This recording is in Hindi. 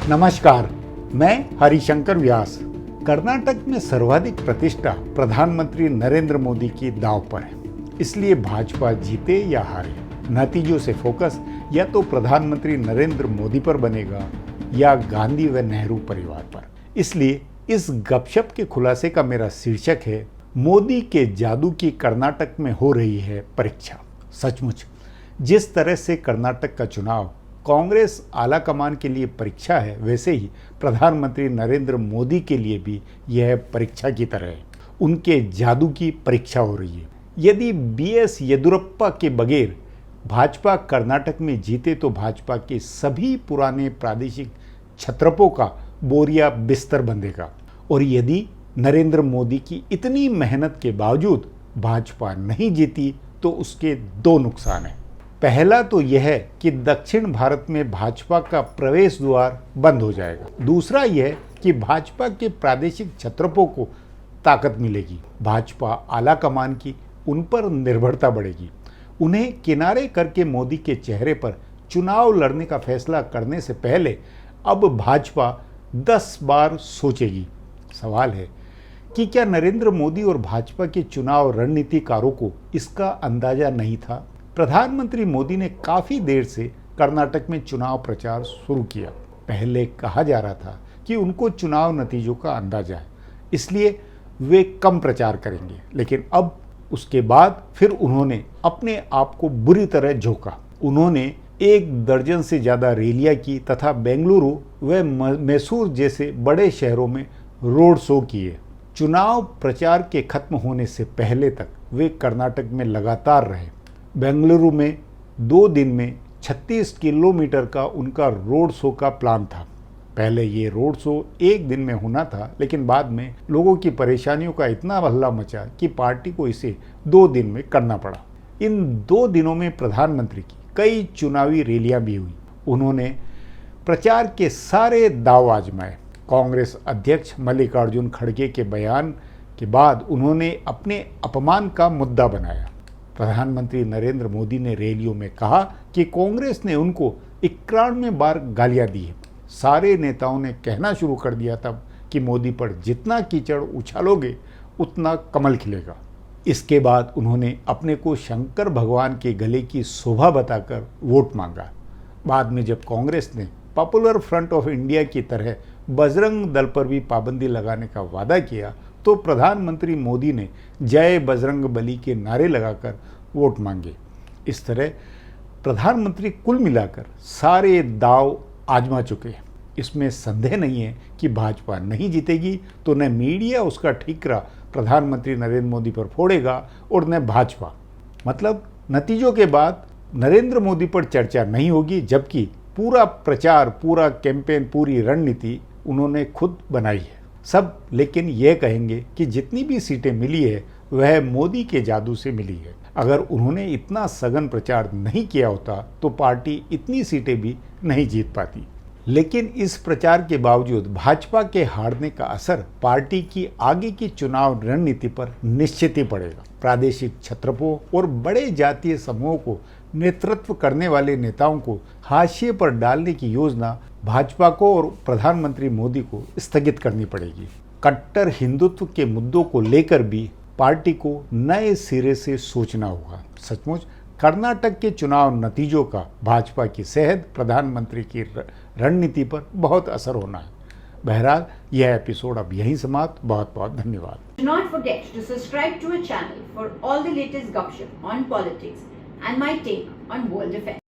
नमस्कार, मैं हरिशंकर व्यास। कर्नाटक में सर्वाधिक प्रतिष्ठा प्रधानमंत्री नरेंद्र मोदी की दांव पर है, इसलिए भाजपा जीते या हारे, नतीजों से फोकस या तो प्रधानमंत्री नरेंद्र मोदी पर बनेगा या गांधी व नेहरू परिवार पर। इसलिए इस गपशप के खुलासे का मेरा शीर्षक है, मोदी के जादू की कर्नाटक में हो रही है परीक्षा। सचमुच जिस तरह से कर्नाटक का चुनाव कांग्रेस आलाकमान के लिए परीक्षा है, वैसे ही प्रधानमंत्री नरेंद्र मोदी के लिए भी यह परीक्षा की तरह है। उनके जादू की परीक्षा हो रही है। यदि बीएस येदियुरप्पा के बगैर भाजपा कर्नाटक में जीते तो भाजपा के सभी पुराने प्रादेशिक छत्रपों का बोरिया बिस्तर बंधेगा। और यदि नरेंद्र मोदी की इतनी मेहनत के बावजूद भाजपा नहीं जीती तो उसके दो नुकसान हैं। पहला तो यह है कि दक्षिण भारत में भाजपा का प्रवेश द्वार बंद हो जाएगा। दूसरा यह कि भाजपा के प्रादेशिक छत्रपों को ताकत मिलेगी। भाजपा आलाकमान की उन पर निर्भरता बढ़ेगी। उन्हें किनारे करके मोदी के चेहरे पर चुनाव लड़ने का फैसला करने से पहले अब भाजपा 10 बार सोचेगी। सवाल है कि क्या नरेंद्र मोदी और भाजपा के चुनाव रणनीतिकारों को इसका अंदाजा नहीं था? प्रधानमंत्री मोदी ने काफी देर से कर्नाटक में चुनाव प्रचार शुरू किया। पहले कहा जा रहा था कि उनको चुनाव नतीजों का अंदाजा है, इसलिए वे कम प्रचार करेंगे, लेकिन अब उसके बाद फिर उन्होंने अपने आप को बुरी तरह झोंका। उन्होंने 1 दर्जन से ज्यादा रैलियां की तथा बेंगलुरु व मैसूर जैसे बड़े शहरों में रोड शो किए। चुनाव प्रचार के खत्म होने से पहले तक वे कर्नाटक में लगातार रहे। बेंगलुरु में 2 दिन में 36 किलोमीटर का उनका रोड शो का प्लान था। पहले ये रोड शो 1 दिन में होना था, लेकिन बाद में लोगों की परेशानियों का इतना हल्ला मचा कि पार्टी को इसे 2 दिन में करना पड़ा। इन 2 दिनों में प्रधानमंत्री की कई चुनावी रैलियां भी हुई। उन्होंने प्रचार के सारे दांव आजमाए। कांग्रेस अध्यक्ष मल्लिकार्जुन खड़गे के बयान के बाद उन्होंने अपने अपमान का मुद्दा बनाया। प्रधानमंत्री नरेंद्र मोदी ने रैलियों में कहा कि कांग्रेस ने उनको 91 बार गालियां दी है। सारे नेताओं ने कहना शुरू कर दिया तब कि मोदी पर जितना कीचड़ उछालोगे उतना कमल खिलेगा। इसके बाद उन्होंने अपने को शंकर भगवान के गले की शोभा बताकर वोट मांगा। बाद में जब कांग्रेस ने पॉपुलर फ्रंट ऑफ इंडिया की तरह बजरंग दल पर भी पाबंदी लगाने का वादा किया तो प्रधानमंत्री मोदी ने जय बजरंग बली के नारे लगाकर वोट मांगे। इस तरह प्रधानमंत्री कुल मिलाकर सारे दांव आजमा चुके हैं। इसमें संदेह नहीं है कि भाजपा नहीं जीतेगी तो न मीडिया उसका ठीकरा प्रधानमंत्री नरेंद्र मोदी पर फोड़ेगा और न भाजपा। मतलब नतीजों के बाद नरेंद्र मोदी पर चर्चा नहीं होगी, जबकि पूरा प्रचार, पूरा कैंपेन, पूरी रणनीति उन्होंने खुद बनाई है। सब लेकिन यह कहेंगे कि जितनी भी सीटें मिली है वह मोदी के जादू से मिली है। अगर उन्होंने इतना सघन प्रचार नहीं किया होता तो पार्टी इतनी सीटें भी नहीं जीत पाती। लेकिन इस प्रचार के बावजूद भाजपा के हारने का असर पार्टी की आगे की चुनाव रणनीति पर निश्चित ही पड़ेगा। प्रादेशिक छत्रपों और बड़े जातीय समूहों को नेतृत्व करने वाले नेताओं को हाशिए पर डालने की योजना भाजपा को और प्रधानमंत्री मोदी को स्थगित करनी पड़ेगी। कट्टर हिंदुत्व के मुद्दों को लेकर भी पार्टी को नए सिरे से सोचना होगा। सचमुच कर्नाटक के चुनाव नतीजों का भाजपा की सेहत, प्रधानमंत्री की रणनीति पर बहुत असर होना है। बहरहाल यह एपिसोड अब यहीं समाप्त। बहुत बहुत धन्यवाद। Do not forget to subscribe to our channel for all the latest gossip on politics and my take on world affairs.